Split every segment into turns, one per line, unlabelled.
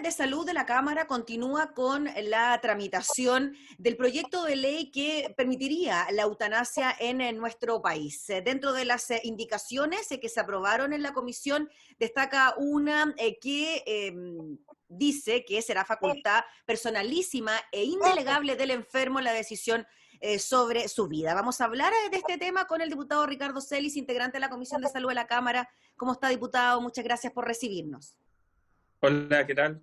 de Salud de la Cámara continúa con la tramitación del proyecto de ley que permitiría la eutanasia en nuestro país. Dentro de las indicaciones que se aprobaron en la comisión, destaca una que dice que será facultad personalísima e indelegable del enfermo la decisión sobre su vida. Vamos a hablar de este tema con el diputado Ricardo Celis, integrante de la Comisión de Salud de la Cámara. ¿Cómo está, diputado? Muchas gracias por recibirnos.
Hola, ¿qué tal?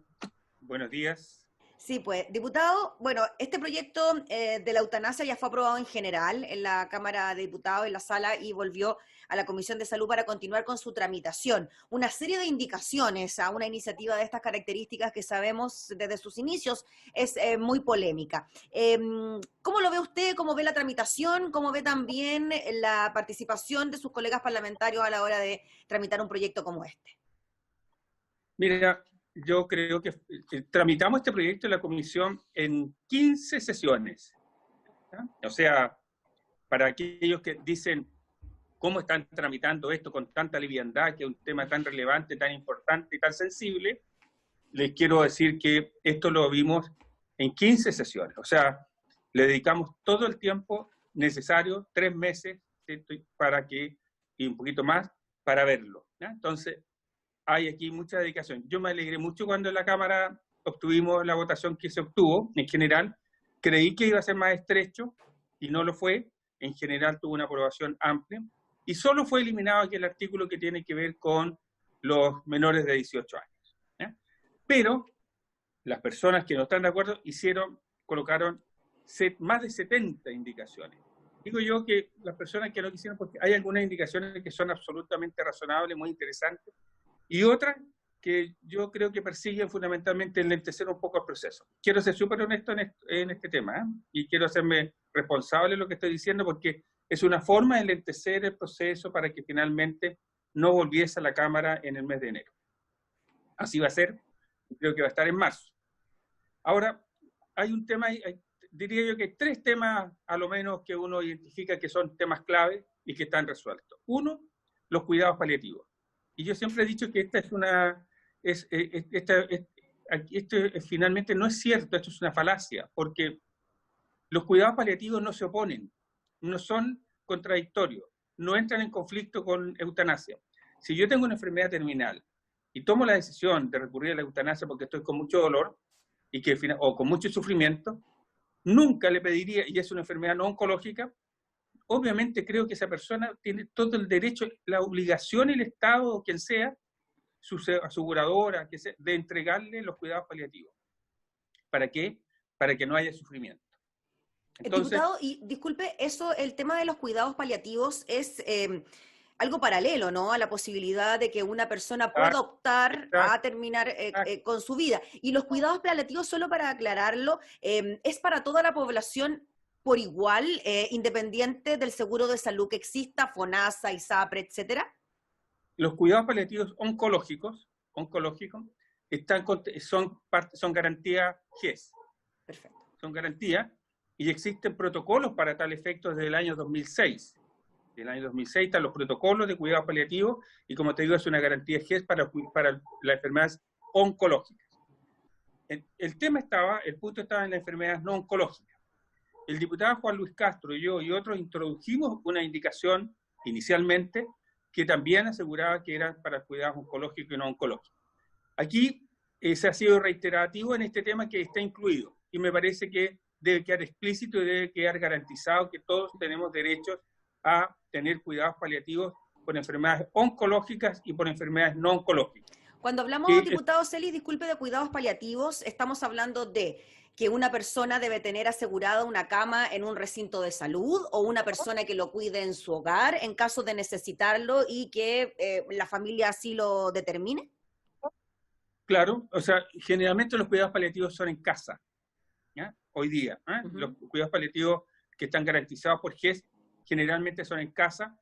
Buenos días.
Sí, pues, diputado, bueno, este proyecto de la eutanasia ya fue aprobado en general en la Cámara de Diputados, en la sala, y volvió a la Comisión de Salud para continuar con su tramitación. Una serie de indicaciones a una iniciativa de estas características que sabemos desde sus inicios es muy polémica. ¿Cómo lo ve usted? ¿Cómo ve la tramitación? ¿Cómo ve también la participación de sus colegas parlamentarios a la hora de tramitar un proyecto como este?
Mira, yo creo que tramitamos este proyecto en la comisión en 15 sesiones. ¿Ya? O sea, para aquellos que dicen cómo están tramitando esto con tanta liviandad, que es un tema tan relevante, tan importante y tan sensible, les quiero decir que esto lo vimos en 15 sesiones. O sea, le dedicamos todo el tiempo necesario, 3 meses, ¿cierto? Y un poquito más, para verlo. ¿Ya? Entonces, hay aquí mucha dedicación. Yo me alegré mucho cuando en la Cámara obtuvimos la votación que se obtuvo. En general, creí que iba a ser más estrecho y no lo fue. En general tuvo una aprobación amplia. Y solo fue eliminado aquí el artículo que tiene que ver con los menores de 18 años. ¿Ya? Pero las personas que no están de acuerdo colocaron más de 70 indicaciones. Digo yo que las personas que no quisieron, porque hay algunas indicaciones que son absolutamente razonables, muy interesantes, y otras que yo creo que persiguen fundamentalmente enlentecer un poco el proceso. Quiero ser súper honesto en este tema, ¿eh? Y quiero hacerme responsable de lo que estoy diciendo, porque es una forma de enlentecer el proceso para que finalmente no volviese a la Cámara en el mes de enero. Así va a ser, creo que va a estar en marzo. Ahora, hay un tema, diría yo que hay 3 temas a lo menos que uno identifica que son temas clave y que están resueltos. Uno, los cuidados paliativos. Y yo siempre he dicho que esta es una, esto finalmente no es cierto, esto es una falacia, porque los cuidados paliativos no se oponen, no son contradictorios, no entran en conflicto con eutanasia. Si yo tengo una enfermedad terminal y tomo la decisión de recurrir a la eutanasia porque estoy con mucho dolor o con mucho sufrimiento, nunca le pediría, y es una enfermedad no oncológica, obviamente creo que esa persona tiene todo el derecho, la obligación, el Estado o quien sea, su aseguradora, de entregarle los cuidados paliativos. ¿Para qué? Para que no haya sufrimiento. Entonces,
diputado, y disculpe, eso, el tema de los cuidados paliativos es algo paralelo, ¿no? A la posibilidad de que una persona pueda optar a terminar con su vida. Y los cuidados paliativos, solo para aclararlo, es para toda la población por igual, independiente del seguro de salud que exista, FONASA, ISAPRE, etcétera.
Los cuidados paliativos oncológicos son garantía GES.
Perfecto.
Son garantía y existen protocolos para tal efecto desde el año 2006. En el año 2006 están los protocolos de cuidados paliativos y, como te digo, es una garantía GES para las enfermedades oncológicas. El punto estaba en las enfermedades no oncológicas. El diputado Juan Luis Castro y yo y otros introdujimos una indicación inicialmente que también aseguraba que era para cuidados oncológicos y no oncológicos. Aquí se ha sido reiterativo en este tema que está incluido y me parece que debe quedar explícito y debe quedar garantizado que todos tenemos derechos a tener cuidados paliativos por enfermedades oncológicas y por enfermedades no oncológicas.
Cuando hablamos, diputado Celis, disculpe, de cuidados paliativos, estamos hablando de que una persona debe tener asegurada una cama en un recinto de salud o una persona que lo cuide en su hogar en caso de necesitarlo y que la familia así lo determine.
Claro, o sea, generalmente los cuidados paliativos son en casa, ¿ya? Hoy día, ¿eh? Los cuidados paliativos que están garantizados por GES generalmente son en casa,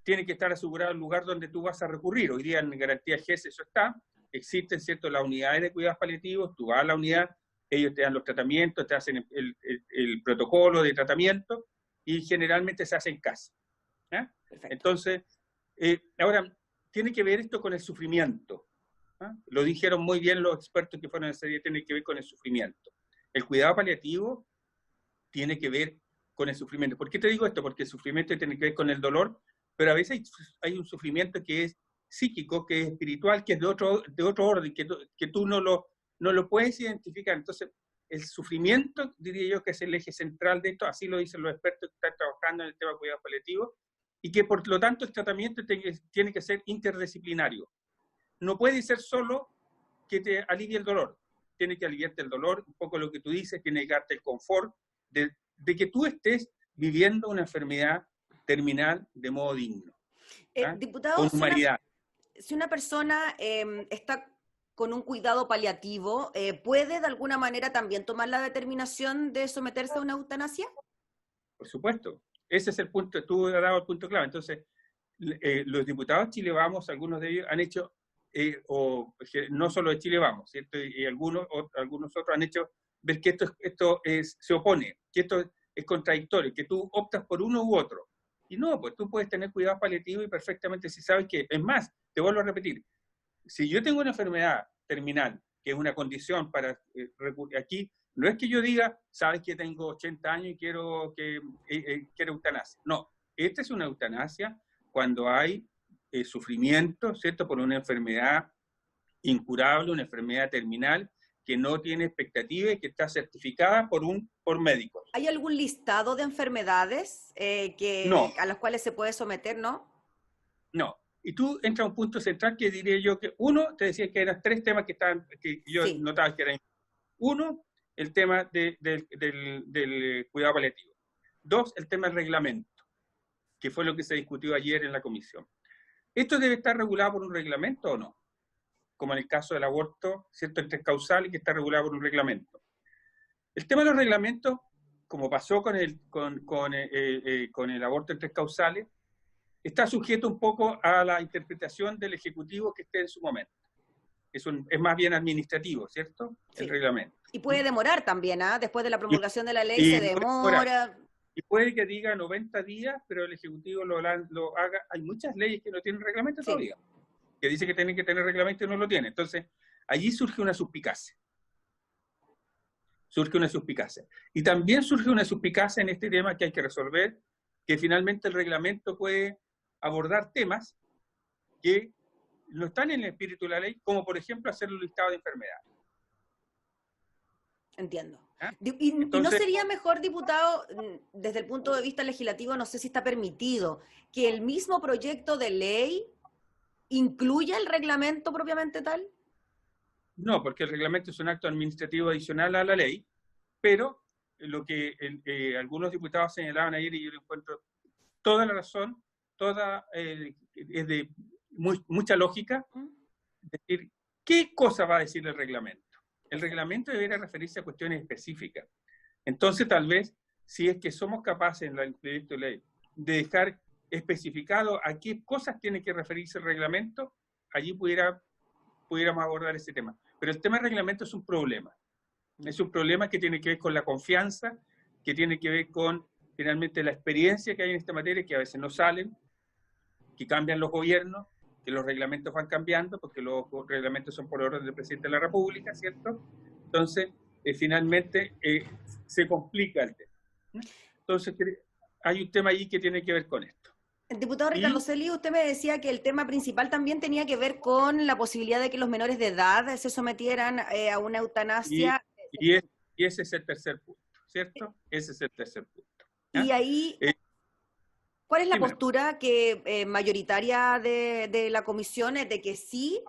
tiene que estar asegurado el lugar donde tú vas a recurrir. Hoy día en garantía GES eso está, existen, ¿cierto?, las unidades de cuidados paliativos, tú vas a la unidad, ellos te dan los tratamientos, te hacen el protocolo de tratamiento y generalmente se hace en casa. ¿Ya? Entonces, ahora, tiene que ver esto con el sufrimiento. ¿ah? Lo dijeron muy bien los expertos que fueron a ese día, tiene que ver con el sufrimiento. El cuidado paliativo tiene que ver con el sufrimiento. ¿Por qué te digo esto? Porque el sufrimiento tiene que ver con el dolor, pero a veces hay un sufrimiento que es psíquico, que es espiritual, que es de otro orden, que tú no lo puedes identificar. Entonces, el sufrimiento, diría yo, que es el eje central de esto, así lo dicen los expertos que están trabajando en el tema de cuidado paliativo, y que por lo tanto el tratamiento tiene que ser interdisciplinario. No puede ser solo que te alivie el dolor, tiene que aliviarte el dolor, un poco lo que tú dices, tiene que darte el confort de que tú estés viviendo una enfermedad terminal de modo digno, ¿ah?
Diputado,
Con humanidad.
si una persona está con un cuidado paliativo, ¿puede de alguna manera también tomar la determinación de someterse a una eutanasia?
Por supuesto. Ese es el punto, tú has dado el punto clave. Entonces, los diputados Chile Vamos, algunos de ellos han hecho, no solo de Chile Vamos, ¿cierto? Y algunos otros han hecho ver que esto se opone, que esto es contradictorio, que tú optas por uno u otro. Y no, pues tú puedes tener cuidado paliativo y perfectamente si sabes que, es más, te vuelvo a repetir, si yo tengo una enfermedad terminal, que es una condición para aquí, no es que yo diga, sabes que tengo 80 años y quiero eutanasia. No, esta es una eutanasia cuando hay sufrimiento, ¿cierto? Por una enfermedad incurable, una enfermedad terminal que no tiene expectativa y que está certificada por médicos.
¿Hay algún listado de enfermedades
No,
a las cuales se puede someter, no?
no. Y tú entras a un punto central que diría yo que uno, te decía que eran tres temas que yo
Sí.
notaba que eran. Uno, el tema del cuidado paliativo. Dos, el tema del reglamento, que fue lo que se discutió ayer en la comisión. ¿Esto debe estar regulado por un reglamento o no? Como en el caso del aborto, ¿cierto? En tres causales, que está regulado por un reglamento. El tema de los reglamentos, como pasó con el aborto en tres causales, está sujeto un poco a la interpretación del Ejecutivo que esté en su momento. Es más bien administrativo, ¿cierto?
Sí.
El reglamento.
Y puede demorar también, ¿ah? Después de la promulgación de la ley se demora.
Y puede que diga 90 días, pero el Ejecutivo lo haga. Hay muchas leyes que no tienen reglamento todavía, que dice que tienen que tener reglamento y no lo tienen. Entonces, allí surge una suspicacia. Y también surge una suspicacia en este tema que hay que resolver, que finalmente el reglamento puede abordar temas que no están en el espíritu de la ley, como por ejemplo hacer un listado de enfermedades.
Entiendo.
¿Ah?
¿Y
Entonces,
no sería mejor, diputado, desde el punto de vista legislativo, no sé si está permitido, que el mismo proyecto de ley incluya el reglamento propiamente tal?
no, porque el reglamento es un acto administrativo adicional a la ley, pero lo que algunos diputados señalaban ayer, y yo le encuentro toda la razón, es de mucha lógica, es decir, ¿qué cosa va a decir el reglamento? El reglamento debería referirse a cuestiones específicas. Entonces, tal vez, si es que somos capaces en el proyecto de ley de dejar especificado a qué cosas tiene que referirse el reglamento, allí pudiéramos abordar ese tema. Pero el tema del reglamento es un problema. Es un problema que tiene que ver con la confianza, que tiene que ver con, finalmente, la experiencia que hay en esta materia, que a veces no salen, que cambian los gobiernos, que los reglamentos van cambiando, porque los reglamentos son por orden del presidente de la República, ¿cierto? Entonces, finalmente, se complica el tema. Entonces, hay un tema allí que tiene que ver con esto.
Diputado Ricardo Celi, usted me decía que el tema principal también tenía que ver con la posibilidad de que los menores de edad se sometieran a una eutanasia.
Y ese es el tercer punto, ¿cierto? Ese es el tercer punto. ¿Ya?
Y ahí, ¿cuál es la
Dímelo.
postura que mayoritaria de la comisión es de que sí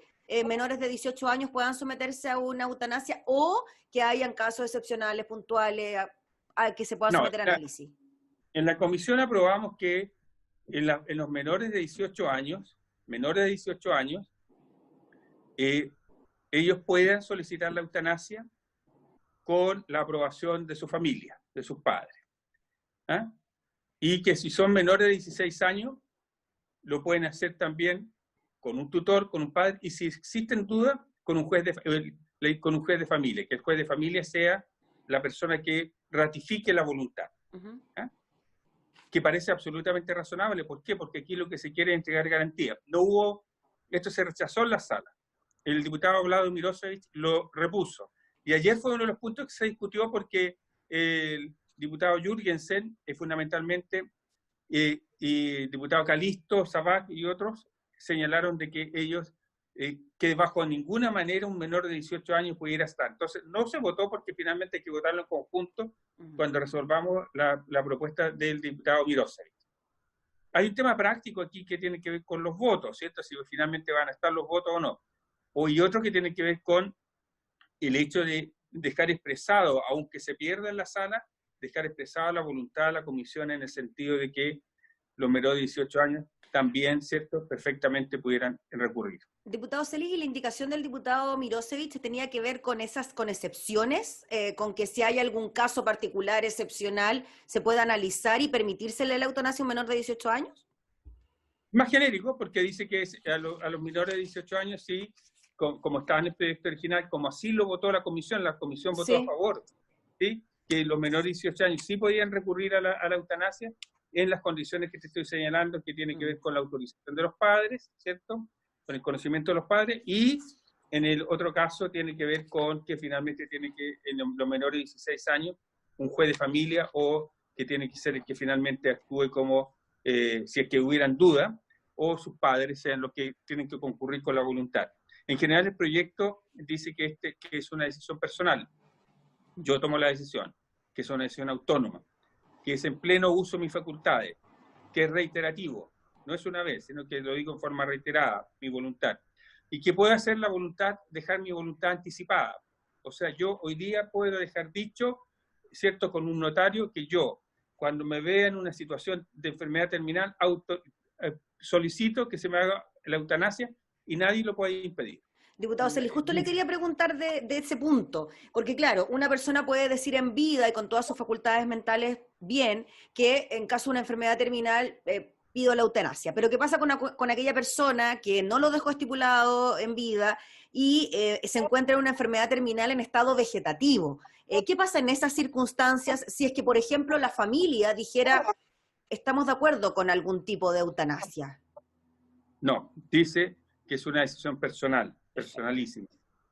menores de 18 años puedan someterse a una eutanasia o que hayan casos excepcionales, puntuales, a que se puedan someter a análisis?
En la comisión aprobamos que en los menores de 18 años, ellos puedan solicitar la eutanasia con la aprobación de su familia, de sus padres. ¿Ah? Y que si son menores de 16 años, lo pueden hacer también con un tutor, con un padre, y si existen dudas, con un juez de familia, que el juez de familia sea la persona que ratifique la voluntad. ¿Ah? Que parece absolutamente razonable. ¿Por qué? Porque aquí lo que se quiere es entregar garantía. Esto se rechazó en la sala. el diputado Vlado Mirosevic lo repuso. Y ayer fue uno de los puntos que se discutió porque el diputado Jürgensen, fundamentalmente, y diputado Calisto, Sabac y otros, señalaron de que ellos, que bajo ninguna manera un menor de 18 años pudiera estar. Entonces, no se votó porque finalmente hay que votarlo en conjunto cuando resolvamos la propuesta del diputado Mirosevic. Hay un tema práctico aquí que tiene que ver con los votos, ¿cierto? Si finalmente van a estar los votos o no. Y otro que tiene que ver con el hecho de dejar expresado, aunque se pierda en la sala, dejar expresada la voluntad de la comisión en el sentido de que los menores de 18 años también, ¿cierto?, perfectamente pudieran recurrir.
Diputado Selig, y la indicación del diputado Mirosevic tenía que ver con con excepciones, con que si hay algún caso particular excepcional, se pueda analizar y permitírsele la eutanasia a un menor de 18 años.
Más genérico, porque dice que a los menores de 18 años sí, como estaba en el proyecto original, como así lo votó la comisión votó
Sí.
a favor, ¿sí?, que los menores de 18 años sí podían recurrir a la eutanasia en las condiciones que te estoy señalando, que tiene que ver con la autorización de los padres, ¿cierto?, con el conocimiento de los padres, y en el otro caso tiene que ver con que finalmente tiene que, en los menores de 16 años, un juez de familia o que tiene que ser el que finalmente actúe como, si es que hubieran duda, o sus padres sean los que tienen que concurrir con la voluntad. En general el proyecto dice que es una decisión personal. Yo tomo la decisión, que es una decisión autónoma, que es en pleno uso de mis facultades, que es reiterativo, no es una vez, sino que lo digo en forma reiterada, mi voluntad, y que puedo hacer la voluntad, dejar mi voluntad anticipada. O sea, yo hoy día puedo dejar dicho, ¿cierto?, con un notario, que yo, cuando me vea en una situación de enfermedad terminal, solicito que se me haga la eutanasia y nadie lo puede impedir.
Diputado Selig, justo le quería preguntar de ese punto, porque claro, una persona puede decir en vida y con todas sus facultades mentales bien, que en caso de una enfermedad terminal pido la eutanasia, pero ¿qué pasa con aquella persona que no lo dejó estipulado en vida y se encuentra en una enfermedad terminal en estado vegetativo? ¿Qué pasa en esas circunstancias si es que, por ejemplo, la familia dijera, estamos de acuerdo con algún tipo de eutanasia?
No, dice que es una decisión personal, personalísima.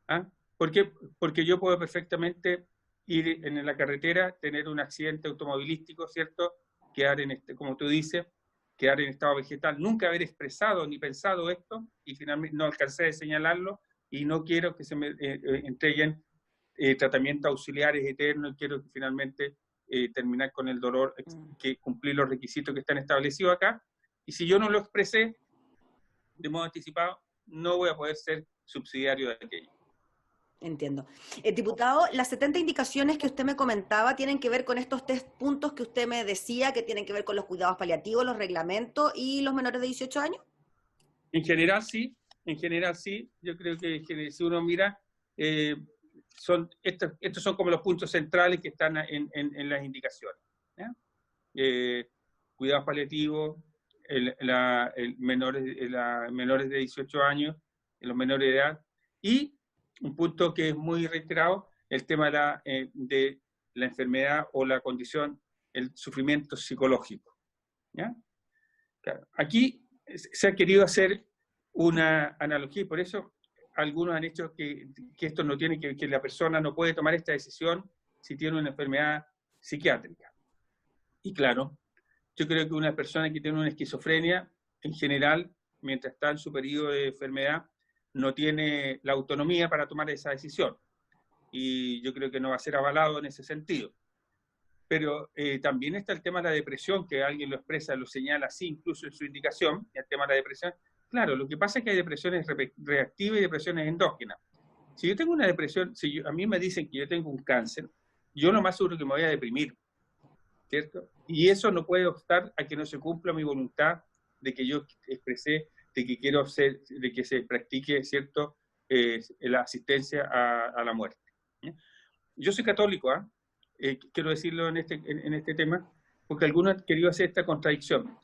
¿Ah? ¿Por qué? Porque yo puedo perfectamente ir en la carretera, tener un accidente automovilístico, ¿cierto?, quedar como tú dices, quedar en estado vegetal, nunca haber expresado ni pensado esto, y finalmente no alcancé de señalarlo, y no quiero que se me entreguen tratamientos auxiliares eternos, y quiero que finalmente terminar con el dolor, que cumplir los requisitos que están establecidos acá, y si yo no lo expresé de modo anticipado, no voy a poder ser subsidiario de aquello.
Entiendo. Diputado, las 70 indicaciones que usted me comentaba tienen que ver con estos 3 puntos que usted me decía, que tienen que ver con los cuidados paliativos, los reglamentos y los menores de 18 años.
En general sí, yo creo que si uno mira, estos son como los puntos centrales que están en las indicaciones. Cuidados paliativos, menores de 18 años, los menores de edad, y un punto que es muy reiterado, el tema de la enfermedad o la condición, el sufrimiento psicológico. ¿Ya? Claro. Aquí se ha querido hacer una analogía y por eso algunos han hecho que esto no tiene que la persona no puede tomar esta decisión si tiene una enfermedad psiquiátrica. Y claro, yo creo que una persona que tiene una esquizofrenia, en general, mientras está en su periodo de enfermedad, no tiene la autonomía para tomar esa decisión. Y yo creo que no va a ser avalado en ese sentido. Pero también está el tema de la depresión, que alguien lo expresa, lo señala así, incluso en su indicación, el tema de la depresión. Claro, lo que pasa es que hay depresiones reactivas y depresiones endógenas. Si yo tengo una depresión, a mí me dicen que yo tengo un cáncer, yo lo más seguro que me voy a deprimir, ¿cierto? Y eso no puede obstar a que no se cumpla mi voluntad de que yo expresé, de que quiero de que se practique, ¿cierto?, la asistencia a la muerte. Yo soy católico, quiero decirlo en este tema, porque algunos han querido hacer esta contradicción.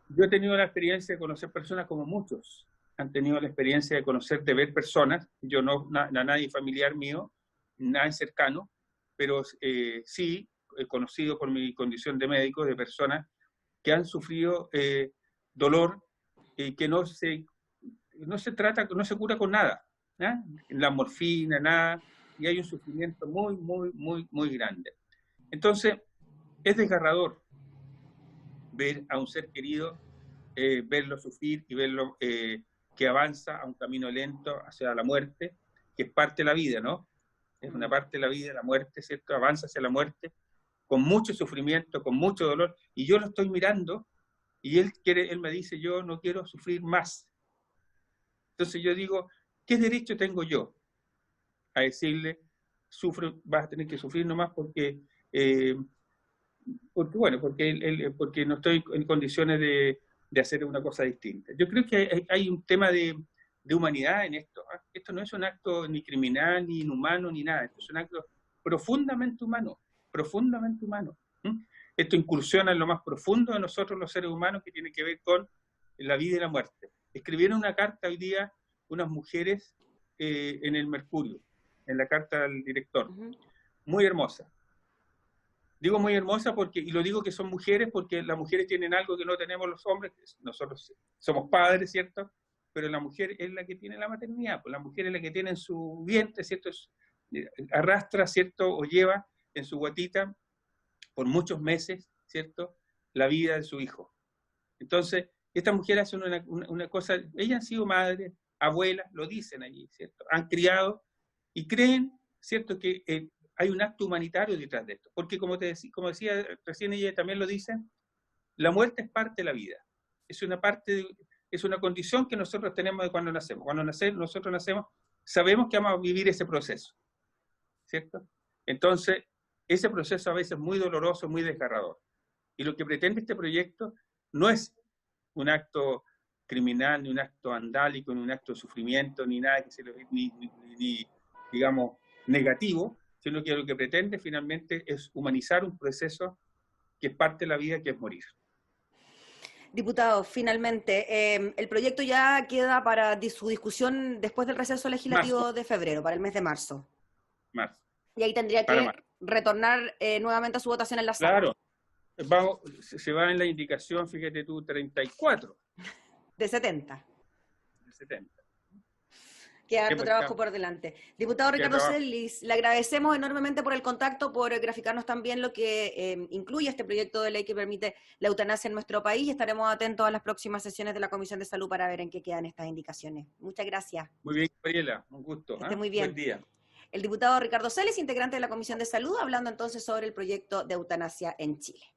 Yo he tenido la experiencia de conocer personas como muchos han tenido la experiencia de conocer, de ver personas, yo no, nadie familiar mío, nadie cercano, pero sí he conocido por mi condición de médico de personas que han sufrido dolor que no se trata, no se cura con nada, ¿ah? La morfina, nada, y hay un sufrimiento muy, muy, muy, muy grande. Entonces, es desgarrador ver a un ser querido, verlo sufrir y verlo que avanza a un camino lento hacia la muerte, que es parte de la vida, ¿no? Es una parte de la vida, la muerte, ¿cierto? Avanza hacia la muerte, con mucho sufrimiento, con mucho dolor, y yo lo estoy mirando, y él me dice, yo no quiero sufrir más. Entonces yo digo, ¿qué derecho tengo yo a decirle, sufre, vas a tener que sufrir nomás bueno, porque no estoy en condiciones de hacer una cosa distinta? Yo creo que hay un tema de humanidad en esto, ¿eh? Esto no es un acto ni criminal, ni inhumano, ni nada. Esto es un acto profundamente humano, profundamente humano. ¿Mm? Esto incursiona en lo más profundo de nosotros los seres humanos, que tiene que ver con la vida y la muerte. Escribieron una carta hoy día unas mujeres en el Mercurio, en la carta al director. Muy hermosa. Digo muy hermosa porque, y lo digo que son mujeres porque las mujeres tienen algo que no tenemos los hombres. Nosotros somos padres, ¿cierto? Pero la mujer es la que tiene la maternidad, pues la mujer es la que tiene en su vientre, ¿cierto? Arrastra, ¿cierto? O lleva en su guatita por muchos meses, ¿cierto? La vida de su hijo. Entonces, estas mujeres hacen una cosa, ellas han sido madres, abuelas, lo dicen allí, ¿cierto? Han criado y creen, ¿cierto? Que hay un acto humanitario detrás de esto. Porque como decía recién, ella también lo dice, la muerte es parte de la vida. Es una condición que nosotros tenemos de cuando nacemos. Cuando nosotros nacemos, sabemos que vamos a vivir ese proceso, ¿cierto? Entonces, ese proceso a veces es muy doloroso, muy desgarrador. Y lo que pretende este proyecto no es un acto criminal, ni un acto vandálico, ni un acto de sufrimiento, ni nada que ni digamos, negativo, sino que lo que pretende finalmente es humanizar un proceso que es parte de la vida, que es morir.
Diputado, finalmente, el proyecto ya queda para su discusión después del receso legislativo de febrero, para el mes de marzo.
Marzo.
Y ahí tendría que retornar nuevamente a su votación en la sala.
Claro, se va en la indicación, fíjate tú, 34.
De 70.
De 70.
Queda harto trabajo por delante. Diputado Ricardo Celis, le agradecemos enormemente por el contacto, por graficarnos también lo que incluye este proyecto de ley que permite la eutanasia en nuestro país. Estaremos atentos a las próximas sesiones de la Comisión de Salud para ver en qué quedan estas indicaciones. Muchas gracias.
Muy bien, Gabriela, un gusto.
Que esté muy bien.
Buen día.
El diputado Ricardo Celis, integrante de la Comisión de Salud, hablando entonces sobre el proyecto de eutanasia en Chile.